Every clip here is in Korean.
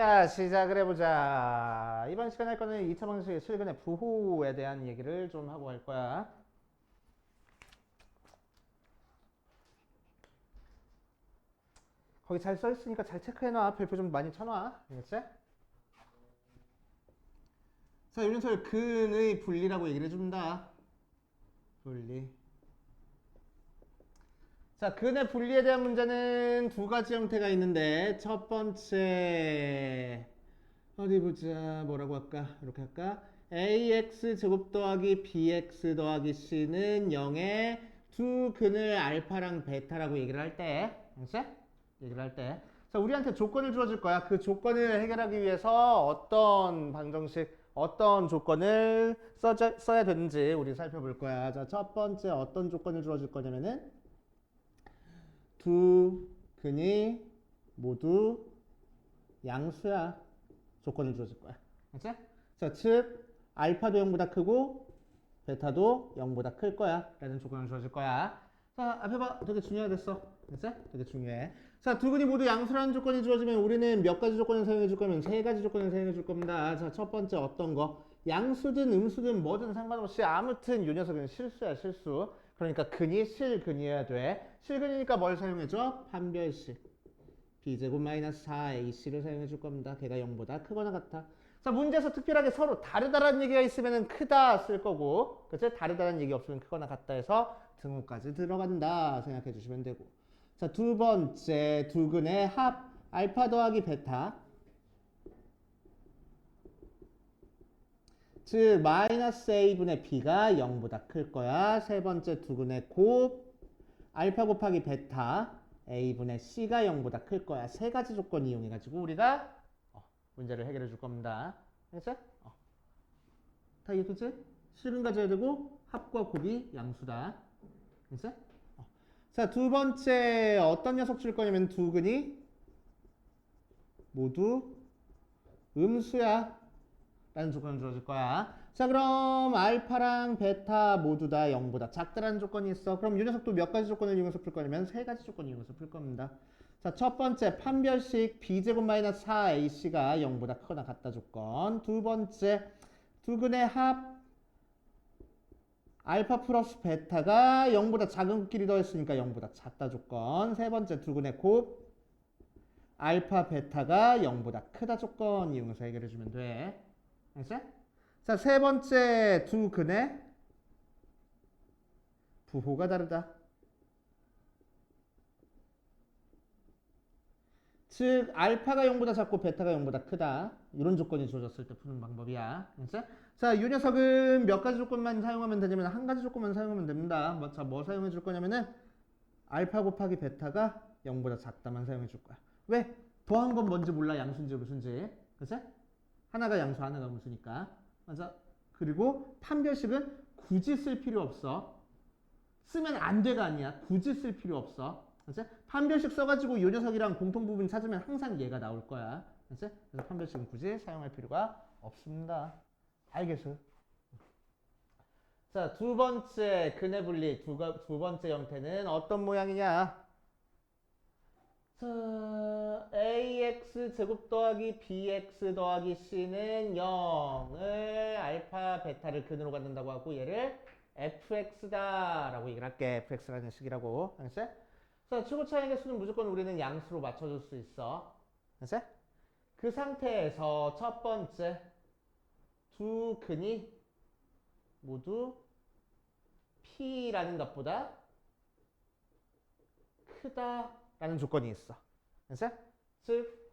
자, 시작을 해보자. 이번 시간에 할 거는 2차 방정식의 실근의 부호에 대한 얘기를 좀 하고 갈 거야. 거기 잘 써있으니까 잘 체크해놔. 별표 좀 많이 쳐놔. 알겠지? 자, 이 녀석을 근의 분리라고 얘기를 해준다. 분리. 자, 근의 분리에 대한 문제는 두 가지 형태가 있는데 첫 번째 어디 보자. 뭐라고 할까? 이렇게 할까? ax 제곱 더하기 bx 더하기 c는 0의 두 근을 알파랑 베타라고 얘기를 할 때, 알겠지? 얘기를 할 때. 자, 우리한테 조건을 주어질 거야. 그 조건을 해결하기 위해서 어떤 방정식, 어떤 조건을 써야 되는지 우리 살펴볼 거야. 자, 첫 번째 어떤 조건을 주어질 거냐면은 두 근이 모두 양수야. 조건을 주어질 거야. 알지? 자, 즉 알파도 0보다 크고 베타도 0보다 클 거야 라는 조건을 주어질 거야. 자, 앞에 봐. 되게 중요하겠어. 알지? 되게 중요해. 자, 두 근이 모두 양수라는 조건이 주어지면 우리는 몇 가지 조건을 사용해 줄 거면 세 가지 조건을 사용해 줄 겁니다. 자, 첫 번째 어떤 거? 양수든 음수든 뭐든 상관없이 아무튼 이 녀석은 실수야, 실수. 그러니까 근이 실근이어야 돼. 실근이니까 뭘 사용해 줘? 판별식. b제곱 마이너스 4ac를 사용해 줄 겁니다. 걔가 0보다 크거나 같아. 자, 문제에서 특별하게 서로 다르다라는 얘기가 있으면 크다 쓸 거고, 그치? 다르다라는 얘기 없으면 크거나 같다 해서 등호까지 들어간다 생각해 주시면 되고. 자, 두 번째 두 근의 합 알파 더하기 베타, 즉 마이너스 a분의 b가 0보다 클 거야. 세 번째 두 근의 곱 알파 곱하기 베타 a분의 c가 0보다 클 거야. 세 가지 조건 이용해 가지고 우리가 문제를 해결해 줄 겁니다. 알겠어? 다 이해되지? 실근 가져야 되고 합과 곱이 양수다. 알겠어? 자, 두 번째 어떤 녀석 줄 거냐면 두 근이 모두 음수야 라는 조건을 주어질 거야. 자, 그럼 알파랑 베타 모두 다 0보다 작다라는 조건이 있어. 그럼 이 녀석도 몇 가지 조건을 이용해서 풀 거냐면 세 가지 조건을 이용해서 풀 겁니다. 자, 첫 번째 판별식 b제곱 마이너스 4ac가 0보다 크거나 같다 조건. 두 번째 두 근의 합 알파 플러스 베타가 0보다 작은 끼리 더했으니까 0보다 작다 조건. 세 번째 두 근의 곱 알파 베타가 0보다 크다 조건 이용해서 해결해 주면 돼. 알겠어? 자, 세 번째 두 근의 부호가 다르다. 즉 알파가 0보다 작고 베타가 0보다 크다. 이런 조건이 주어졌을 때 푸는 방법이야. 알겠어? 자, 이 녀석은 몇 가지 조건만 사용하면 되냐면 한 가지 조건만 사용하면 됩니다. 자, 뭐 사용해 줄 거냐면은 알파 곱하기 베타가 0보다 작다만 사용해 줄 거야. 왜? 더한 건 뭔지 몰라. 양수인지 음수인지. 그치? 하나가 양수, 하나가 음수니까. 맞아. 그리고 판별식은 굳이 쓸 필요 없어. 쓰면 안 돼가 아니야. 굳이 쓸 필요 없어. 그치? 판별식 써가지고 이 녀석이랑 공통 부분 찾으면 항상 얘가 나올 거야. 그치? 그래서 판별식은 굳이 사용할 필요가 없습니다. 알겠어? 자, 두 번째 근의 분리, 두 번째 형태는 어떤 모양이냐? 자, ax 제곱 더하기 bx 더하기 c는 0을 알파 베타를 근으로 갖는다고 하고 얘를 fx다 라고 얘기를 할게. fx라는 식이라고. 알겠어? 자, 최고 차이 개수는 무조건 우리는 양수로 맞춰줄 수 있어. 알겠어? 그 상태에서 첫 번째 두 근이 모두 p라는 것보다 크다라는 조건이 있어. 알겠어? 즉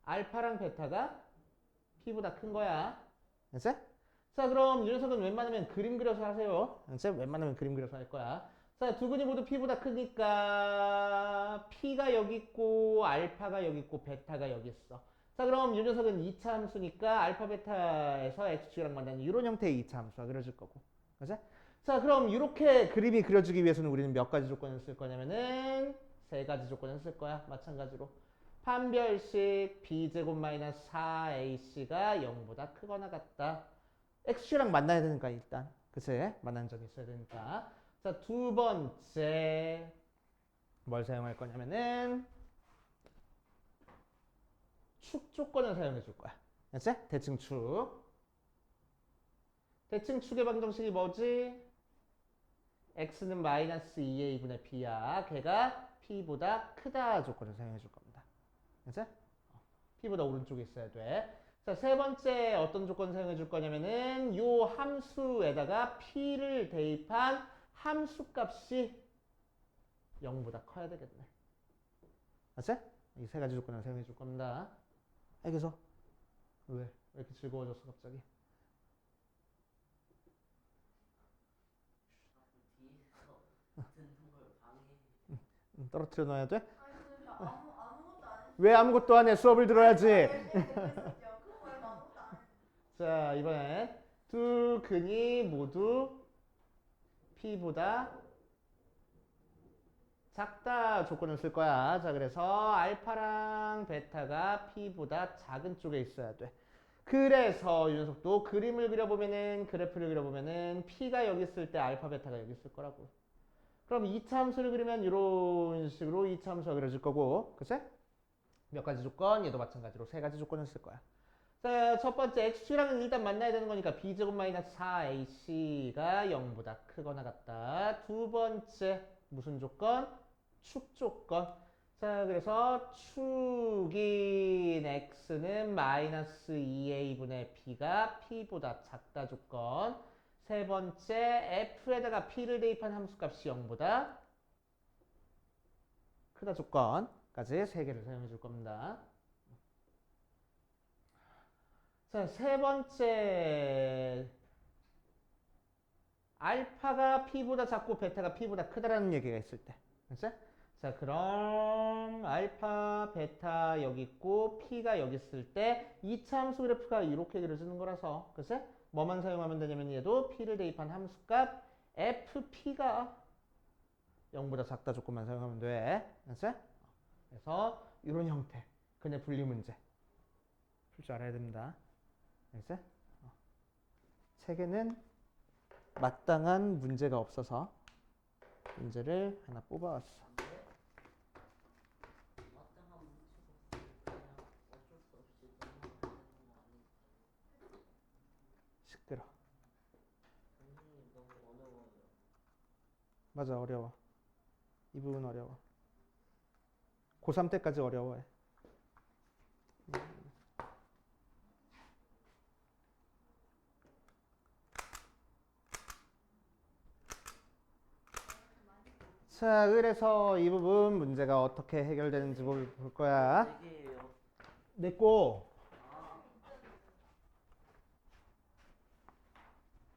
알파랑 베타가 p보다 큰 거야. 알겠어? 자, 그럼 이 녀석은 웬만하면 그림 그려서 하세요. 알겠어? 웬만하면 그림 그려서 할 거야. 자, 두 근이 모두 p보다 크니까 p가 여기 있고 알파가 여기 있고 베타가 여기 있어. 자, 그럼 이 녀석은 2차 함수니까 알파 베타에서 x축이랑 만나는 이런 형태의 2차 함수가 그려질 거고. 그치? 자, 그럼 이렇게 그림이 그려지기 위해서는 우리는 몇 가지 조건을 쓸 거냐면은 세 가지 조건을 쓸 거야. 마찬가지로. 판별식 b제곱 마이너스 4ac가 0보다 크거나 같다. x랑 만나야 되니까 일단. 그치? 만나는 점이 있어야 되니까. 자, 두 번째 뭘 사용할 거냐면은 축 조건을 사용해 줄 거야. 알았지? 대칭 축. 대칭 축의 방정식이 뭐지? x는 마이너스 2a분의 b야. 걔가 p보다 크다 조건을 사용해 줄 겁니다. 알았지? p보다 오른쪽에 있어야 돼. 자, 세 번째 어떤 조건 사용해 줄 거냐면은 요 함수에다가 p를 대입한 함수 값이 0보다 커야 되겠네. 알았지? 이 세 가지 조건을 사용해 줄 겁니다. 알겠어? 왜 이렇게 즐거워졌어 갑자기? 떨어뜨려 놔야 돼? 왜 아무것도 안 해? 수업을 들어야지. 자, 이번엔 두 근이 모두 P보다 작다 조건을 쓸 거야. 자, 그래서 알파랑 베타가 P보다 작은 쪽에 있어야 돼. 그래서 이 녀석도 그림을 그려보면은, 그래프를 그려보면은 P가 여기 있을 때 알파, 베타가 여기 있을 거라고. 그럼 2차 함수를 그리면 이런 식으로 2차 함수가 그려질 거고, 그치? 몇 가지 조건, 얘도 마찬가지로 세 가지 조건을 쓸 거야. 자, 첫 번째 x축이랑은 일단 만나야 되는 거니까 b제곱 마이너스 4ac가 0보다 크거나 같다. 두 번째 무슨 조건? 축 조건. 자, 그래서 축인 x는 마이너스 2a분의 b가 p보다 작다 조건. 세 번째 f에다가 p를 대입한 함수값이 0보다 크다 조건까지 세 개를 사용해 줄 겁니다. 자, 세 번째 알파가 p보다 작고 베타가 p보다 크다라는 얘기가 있을 때. 그치? 자, 그럼 알파, 베타 여기 있고 p가 여기 있을 때 2차 함수 그래프가 이렇게 그려지는 거라서, 그치? 뭐만 사용하면 되냐면 얘도 p를 대입한 함수값 fp가 0보다 작다 조건만 사용하면 돼. 그치? 그래서 이런 형태 근의 분리 문제 풀 줄 알아야 됩니다. 알겠어? 책에는 마땅한 문제가 없어서 문제를 하나 뽑아왔어. 시끄러. 맞아, 어려워. 이 부분 어려워. 고3 때까지 어려워해. 자, 그래서 이 부분 문제가 어떻게 해결되는지 볼 거야. 냈고.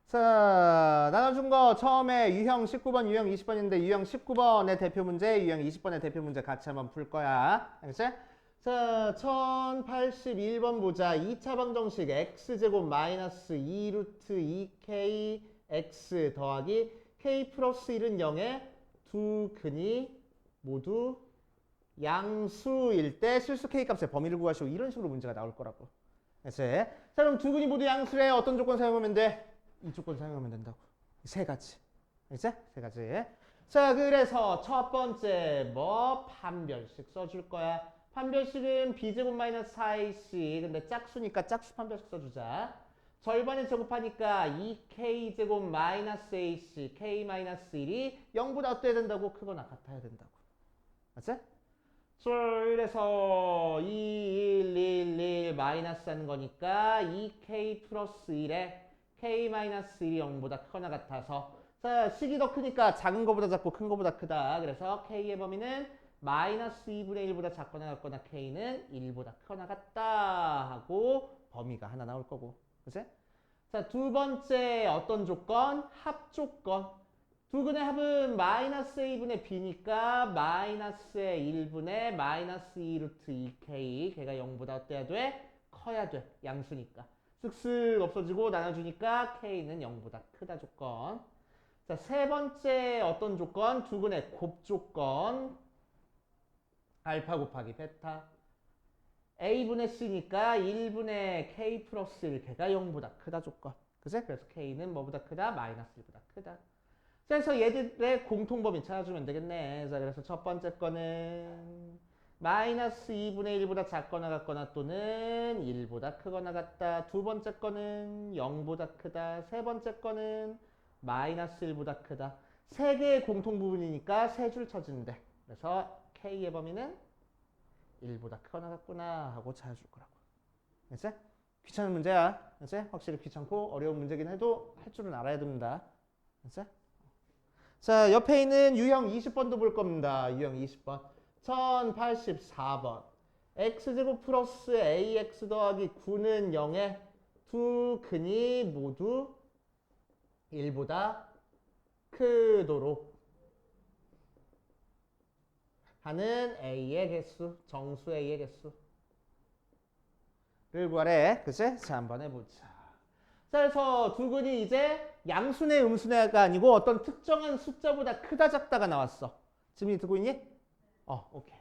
자, 나눠준 거 처음에 유형 19번, 유형 20번인데 유형 19번의 대표 문제, 유형 20번의 대표 문제 같이 한번 풀 거야. 알겠지? 자, 1081번 보자. 2차 방정식 x제곱 마이너스 2 루트 2k x 더하기 k 플러스 1은 0에 두 근이 모두 양수일 때 실수 k 값의 범위를 구하시오. 이런 식으로 문제가 나올 거라고. 알겠지? 자, 그럼 두 근이 모두 양수래. 어떤 조건 사용하면 돼? 이 조건 사용하면 된다고. 세 가지. 알겠지? 세 가지. 자, 그래서 첫 번째 뭐 판별식 써줄 거야. 판별식은 b제곱 마이너스 4ac. 근데 짝수니까 짝수 판별식 써주자. 절반에 제곱하니까 2k제곱 마이너스 ac k 마이너스 1이 0보다 어때야 된다고? 크거나 같아야 된다고. 맞지? 그래서 2, 1, 1, 1 마이너스 하는 거니까 2k 플러스 1에 k-1이 0보다 크거나 같아서, 자, 식이 더 크니까 작은 거보다 작고 큰 거보다 크다. 그래서 k의 범위는 마이너스 2분의 1보다 작거나 같거나 k는 1보다 크거나 같다 하고 범위가 하나 나올 거고. 그치? 자, 두 번째 어떤 조건? 합 조건. 두 근의 합은 마이너스 a분의 b니까 마이너스의 1분의 마이너스 2 루트 2k. 걔가 0보다 어때야 돼? 커야 돼. 양수니까. 쓱쓱 없어지고 나눠주니까 k는 0보다 크다 조건. 자, 세 번째 어떤 조건? 두 근의 곱 조건. 알파 곱하기 베타. a분의 c니까 1분의 k 플러스 1, 걔가 0보다 크다 조건. 그치? 그래서 k는 뭐보다 크다? 마이너스 1보다 크다. 그래서 얘들의 공통범위 찾아주면 되겠네. 자, 그래서 첫 번째 거는 마이너스 2분의 1보다 작거나 같거나 또는 1보다 크거나 같다. 두 번째 거는 0보다 크다. 세 번째 거는 마이너스 1보다 크다. 세 개의 공통 부분이니까 세 줄 쳐지는데. 그래서 K의 범위는 1보다 크거나 같구나 하고 찾아줄 거라고. 알겠지? 귀찮은 문제야. 알겠지? 확실히 귀찮고 어려운 문제긴 해도 할 줄은 알아야 됩니다. 알겠지? 자, 옆에 있는 유형 20번도 볼 겁니다. 유형 20번. 1084번. x제곱 플러스 ax 더하기 9는 0에 두 근이 모두 1보다 크도록 하는 a의 개수, 정수 a의 개수를 구하래. 그치? 자, 한번 해보자. 자, 그래서 두 근이 이제 양수네 음수네가 아니고 어떤 특정한 숫자보다 크다 작다가 나왔어. 지민이 듣고 있니? 오케이.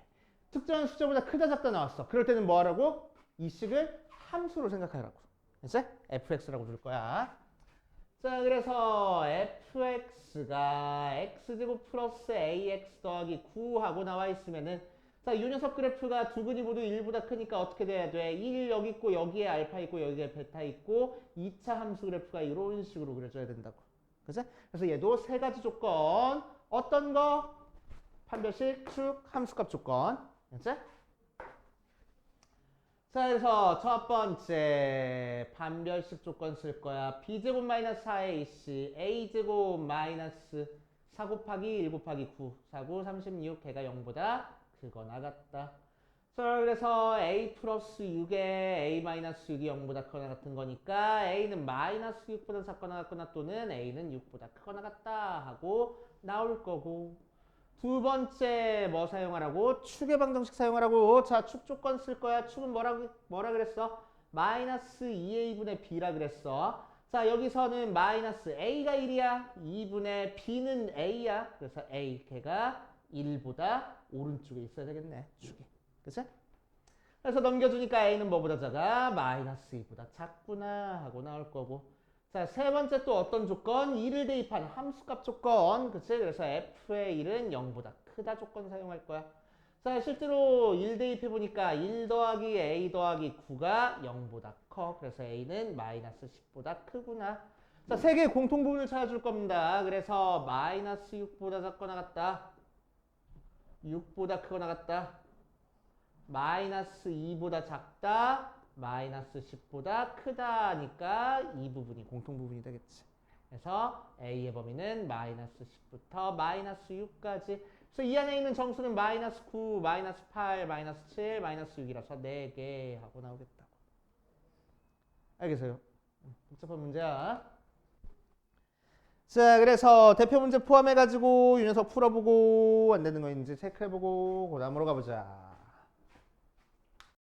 특정한 숫자보다 크다 작다 나왔어. 그럴 때는 뭐 하라고? 이 식을 함수로 생각하라고. 알겠지? fx라고 줄 거야. 자, 그래서 fx가 x제곱 플러스 ax 더하기 9하고 나와 있으면은 자, 이 녀석 그래프가 두 근이 모두 1보다 크니까 어떻게 돼야 돼? 1 여기 있고 여기에 알파 있고 여기에 베타 있고 2차 함수 그래프가 이런 식으로 그려져야 된다고. 그치? 그래서 얘도 세 가지 조건. 어떤 거? 판별식, 축, 함수값 조건. 그치? 자, 그래서 첫 번째 판별식 조건 쓸 거야. b제곱 마이너스 4ac, a제곱 마이너스 4 곱하기 1 곱하기 9, 4, 9, 36, 걔가 0보다 크거나 같다. 자, 그래서 a 플러스 6에 a 마이너스 6이 0보다 크거나 같은 거니까 a는 마이너스 6보다 작거나 같거나 또는 a는 6보다 크거나 같다 하고 나올 거고. 두 번째 뭐 사용하라고? 축의 방정식 사용하라고. 자, 축 조건 쓸 거야. 축은 뭐라 그랬어? 마이너스 2a분의 b라 그랬어. 자, 여기서는 마이너스 a가 1이야. 2분의 b는 a야. 그래서 a, 걔가 1보다 오른쪽에 있어야 되겠네. 축이. 그치? 그래서 넘겨주니까 a는 뭐보다 작아? 마이너스 2보다 작구나 하고 나올 거고. 자, 세 번째 또 어떤 조건? 2를 대입한 함수값 조건. 그치? 그래서 f의 1은 0보다 크다 조건 사용할 거야. 자, 실제로 1 대입해보니까 1 더하기 a 더하기 9가 0보다 커. 그래서 a는 마이너스 10보다 크구나. 자, 세 개의 공통 부분을 찾아줄 겁니다. 그래서 마이너스 6보다 작거나 같다. 6보다 크거나 같다. 마이너스 2보다 작다. 마이너스 10보다 크다니까 이 부분이 공통 부분이 되겠지. 그래서 a의 범위는 마이너스 10부터 마이너스 6까지. 그래서 이 안에 있는 정수는 마이너스 9, 마이너스 8, 마이너스 7, 마이너스 6이라서 4개 하고 나오겠다고. 알겠어요? 복잡한 문제야. 자, 그래서 대표 문제 포함해가지고 이 녀석 풀어보고 안 되는 거 있는지 체크해보고 그 다음으로 가보자.